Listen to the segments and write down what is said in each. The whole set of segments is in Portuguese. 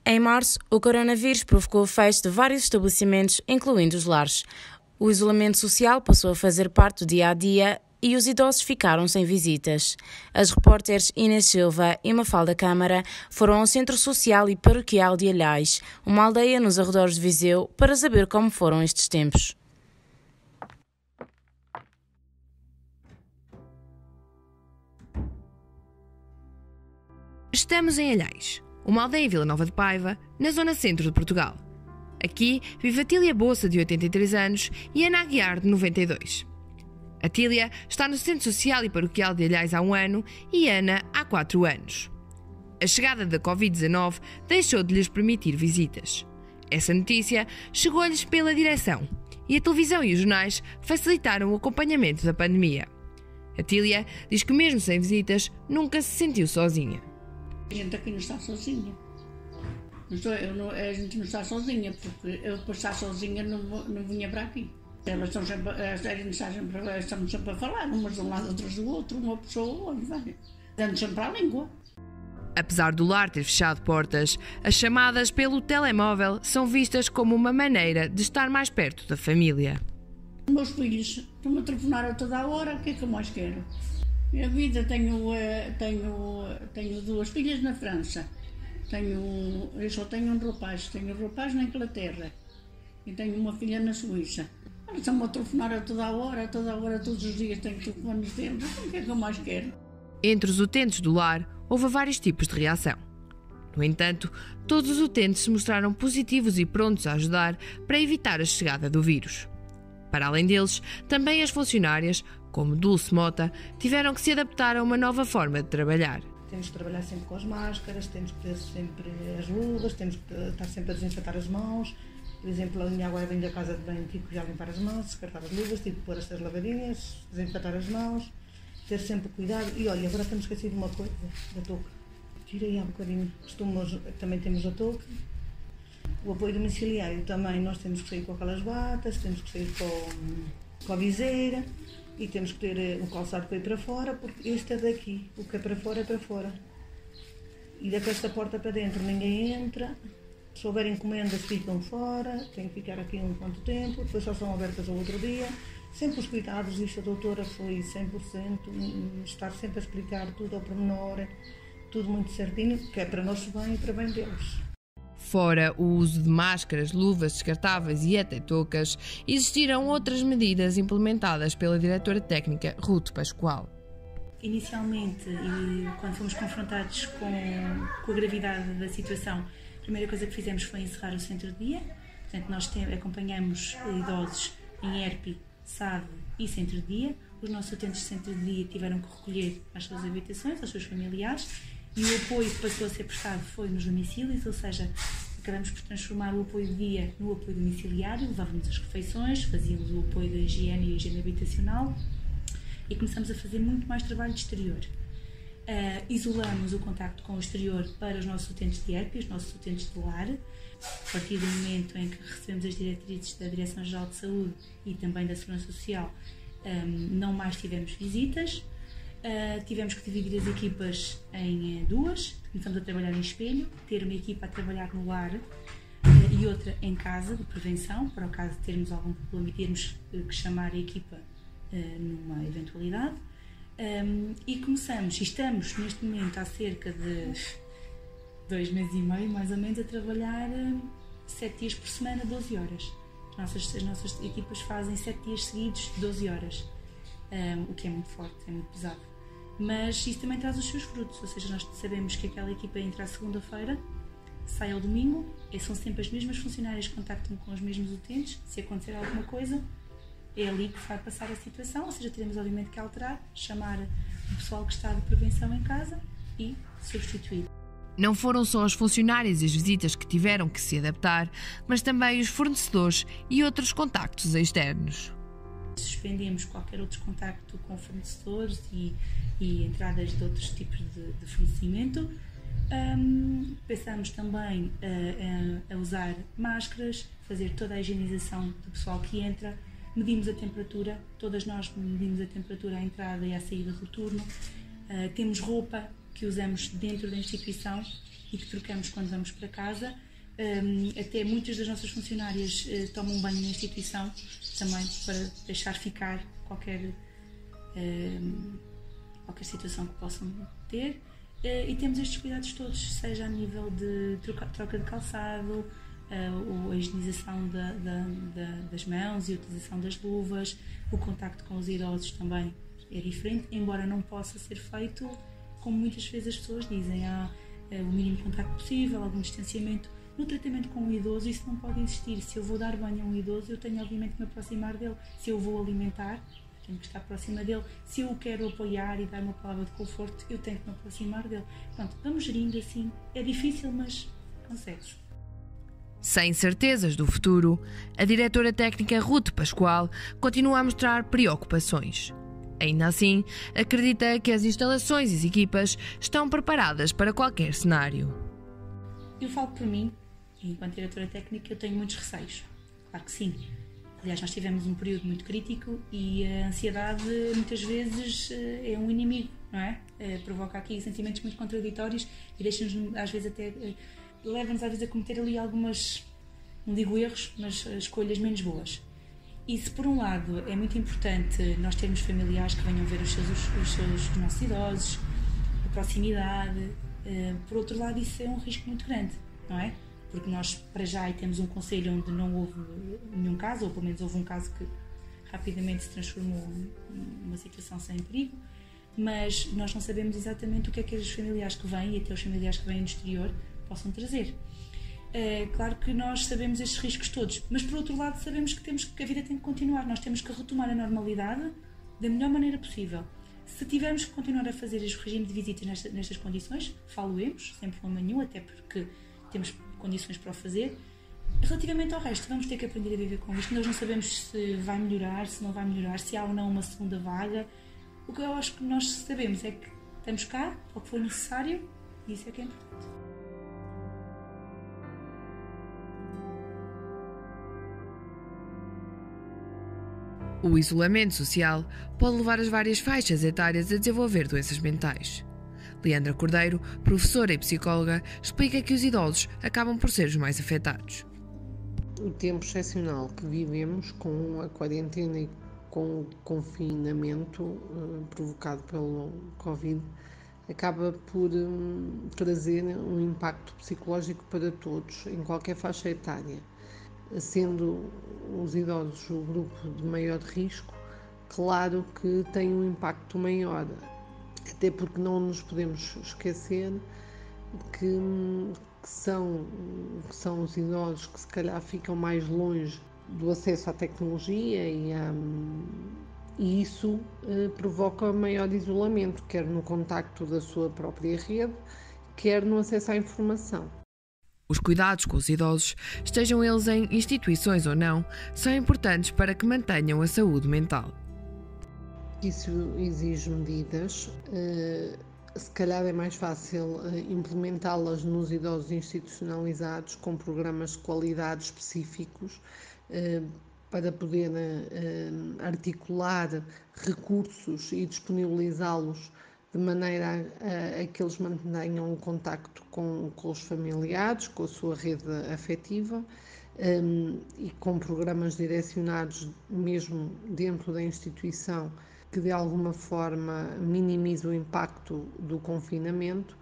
Em março, o coronavírus provocou o fecho de vários estabelecimentos, incluindo os lares. O isolamento social passou a fazer parte do dia-a-dia e os idosos ficaram sem visitas. As repórteres Inês Silva e Mafalda Câmara foram ao Centro Social e Paroquial de Alhais, uma aldeia nos arredores de Viseu, para saber como foram estes tempos. Estamos em Alhais, uma aldeia em Vila Nova de Paiva, na zona centro de Portugal. Aqui vive Atília Boça, de 83 anos, e Ana Aguiar, de 92. Atília está no Centro Social e Paroquial de Alhais há 1 ano e Ana há 4 anos. A chegada da Covid-19 deixou de lhes permitir visitas. Essa notícia chegou-lhes pela direção e a televisão e os jornais facilitaram o acompanhamento da pandemia. Atília diz que mesmo sem visitas nunca se sentiu sozinha. A gente aqui não está sozinha. A gente não está sozinha, porque eu para estar sozinha não vinha para aqui. Elas estão sempre, estamos sempre a falar, umas de um lado, outras do outro, uma pessoa, onde vai. Dando sempre a língua. Apesar do lar ter fechado portas, as chamadas pelo telemóvel são vistas como uma maneira de estar mais perto da família. Meus filhos estão-me a telefonar a toda a hora, o que é que eu mais quero? A vida, tenho 2 filhas na França, eu só tenho tenho um rapaz na Inglaterra e tenho uma filha na Suíça. Estão-me a telefonar a toda a hora, todos os dias tenho telefones deles, o que é que eu mais quero? Entre os utentes do lar, houve vários tipos de reação. No entanto, todos os utentes se mostraram positivos e prontos a ajudar para evitar a chegada do vírus. Para além deles, também as funcionárias, como Dulce Mota, tiveram que se adaptar a uma nova forma de trabalhar. Temos que trabalhar sempre com as máscaras, temos que ter sempre as luvas, temos que estar sempre a desinfetar as mãos. Por exemplo, a minha agora vem da casa de banho, tive que já limpar as mãos, descartar as luvas, tive que pôr estas lavadinhas, desinfetar as mãos, ter sempre cuidado. E olha, agora temos esquecido de uma coisa, da touca. Tirei há bocadinho, também temos a touca. O apoio domiciliário também, nós temos que sair com aquelas batas, temos que sair com a viseira e temos que ter o calçado para ir para fora, porque este é daqui, o que é para fora é para fora. E desta porta para dentro ninguém entra, se houver encomendas ficam fora, tem que ficar aqui um quanto tempo, depois só são abertas ao outro dia. Sempre os cuidados, isto a doutora foi 100%, estar sempre a explicar tudo ao pormenor, tudo muito certinho, que é para nosso bem e para bem deles. Fora o uso de máscaras, luvas descartáveis e até toucas, existiram outras medidas implementadas pela diretora técnica Ruth Pascoal. Inicialmente, quando fomos confrontados com a gravidade da situação, a primeira coisa que fizemos foi encerrar o centro de dia. Portanto, nós acompanhamos idosos em ERP, SAD e centro de dia. Os nossos utentes de centro de dia tiveram que recolher às suas habitações, aos seus familiares, e o apoio que passou a ser prestado foi nos domicílios, ou seja, acabamos por transformar o apoio de dia no apoio domiciliário, levávamos as refeições, fazíamos o apoio da higiene e a higiene habitacional e começamos a fazer muito mais trabalho de exterior. Isolamos o contacto com o exterior para os nossos utentes de ERP, os nossos utentes de lar. A partir do momento em que recebemos as diretrizes da Direção-Geral de Saúde e também da Segurança Social, não mais tivemos visitas. Tivemos que dividir as equipas em 2, começamos a trabalhar em espelho, ter uma equipa a trabalhar no lar e outra em casa, de prevenção, para o caso de termos algum problema e termos que chamar a equipa numa eventualidade. E estamos neste momento há cerca de 2 meses e meio, mais ou menos, a trabalhar 7 dias por semana, 12 horas. As nossas equipas fazem 7 dias seguidos, 12 horas, o que é muito forte, é muito pesado. Mas isso também traz os seus frutos, ou seja, nós sabemos que aquela equipa entra à segunda-feira, sai ao domingo, e são sempre as mesmas funcionárias que contactam com os mesmos utentes. Se acontecer alguma coisa, é ali que vai passar a situação, ou seja, teremos obviamente que alterar, chamar o pessoal que está de prevenção em casa e substituir. Não foram só os funcionários e as visitas que tiveram que se adaptar, mas também os fornecedores e outros contactos externos. Suspendemos qualquer outro contacto com fornecedores e entradas de outros tipos de fornecimento. Pensamos também a usar máscaras, fazer toda a higienização do pessoal que entra, medimos a temperatura, todas nós medimos a temperatura à entrada e à saída do turno, temos roupa que usamos dentro da instituição e que trocamos quando vamos para casa. Até muitas das nossas funcionárias tomam banho na instituição também para deixar ficar qualquer situação que possam ter, e temos estes cuidados todos, seja a nível de troca de calçado, ou a higienização das mãos e a utilização das luvas. O contacto com os idosos também é diferente, embora não possa ser feito como muitas vezes as pessoas dizem, o mínimo contacto possível, algum distanciamento. No tratamento com um idoso isso não pode existir. Se eu vou dar banho a um idoso, eu tenho obviamente que me aproximar dele. Se eu vou alimentar, tenho que estar próxima dele. Se eu o quero apoiar e dar uma palavra de conforto, eu tenho que me aproximar dele. Pronto, vamos gerindo assim. É difícil, mas consegue-se. Sem certezas do futuro, a diretora técnica Ruth Pascoal continua a mostrar preocupações. Ainda assim, acredita que as instalações e as equipas estão preparadas para qualquer cenário. Eu falo por mim, enquanto diretora técnica, eu tenho muitos receios. Claro que sim. Aliás, nós tivemos um período muito crítico e a ansiedade muitas vezes é um inimigo, não é? Provoca aqui sentimentos muito contraditórios e deixa-nos, às vezes, leva-nos às vezes a cometer ali algumas, não digo erros, mas escolhas menos boas. E se por um lado é muito importante nós termos familiares que venham ver os nossos idosos, a proximidade, por outro lado isso é um risco muito grande, não é? Porque nós para já temos um concelho onde não houve nenhum caso, ou pelo menos houve um caso que rapidamente se transformou numa situação sem perigo, mas nós não sabemos exatamente o que é que os familiares que vêm, e até os familiares que vêm do exterior, possam trazer. Claro que nós sabemos estes riscos todos, mas por outro lado sabemos que a vida tem que continuar, nós temos que retomar a normalidade da melhor maneira possível. Se tivermos que continuar a fazer este regime de visitas nestas condições, falo-emos, sem problema nenhum, até porque temos condições para o fazer. Relativamente ao resto, vamos ter que aprender a viver com isto. Nós não sabemos se vai melhorar, se não vai melhorar, se há ou não uma segunda vaga. O que eu acho que nós sabemos é que estamos cá, ao que for necessário, e isso é que é importante. O isolamento social pode levar as várias faixas etárias a desenvolver doenças mentais. Leandra Cordeiro, professora e psicóloga, explica que os idosos acabam por ser os mais afetados. O tempo excepcional que vivemos com a quarentena e com o confinamento provocado pelo Covid acaba por trazer um impacto psicológico para todos, em qualquer faixa etária. Sendo os idosos o grupo de maior risco, claro que tem um impacto maior, até porque não nos podemos esquecer que são os idosos que se calhar ficam mais longe do acesso à tecnologia e isso provoca maior isolamento, quer no contacto da sua própria rede, quer no acesso à informação. Os cuidados com os idosos, estejam eles em instituições ou não, são importantes para que mantenham a saúde mental. Isso exige medidas. Se calhar é mais fácil implementá-las nos idosos institucionalizados com programas de qualidade específicos para poder articular recursos e disponibilizá-los de maneira a que eles mantenham o contacto com os familiares, com a sua rede afetiva e com programas direcionados mesmo dentro da instituição que de alguma forma minimize o impacto do confinamento.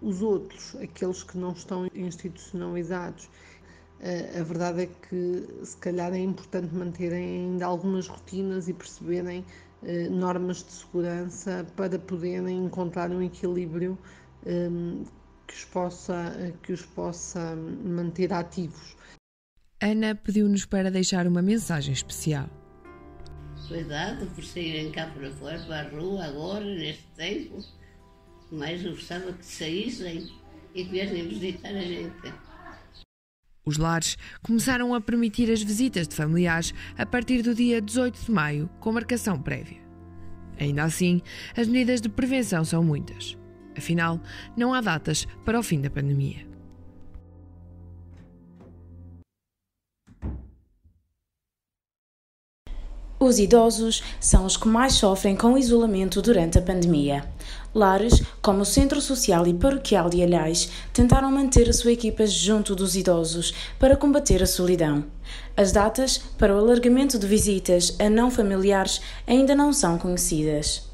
Os outros, aqueles que não estão institucionalizados, a verdade é que se calhar é importante manterem ainda algumas rotinas e perceberem normas de segurança para poderem encontrar um equilíbrio que os possa manter ativos. Ana pediu-nos para deixar uma mensagem especial. Cuidado por saírem cá para fora, para a rua agora, neste tempo, mas eu gostava que saíssem e que viessem visitar a gente. Os lares começaram a permitir as visitas de familiares a partir do dia 18 de maio, com marcação prévia. Ainda assim, as medidas de prevenção são muitas. Afinal, não há datas para o fim da pandemia. Os idosos são os que mais sofrem com o isolamento durante a pandemia. Lares, como o Centro Social e Paroquial de Alhais, tentaram manter a sua equipa junto dos idosos para combater a solidão. As datas para o alargamento de visitas a não familiares ainda não são conhecidas.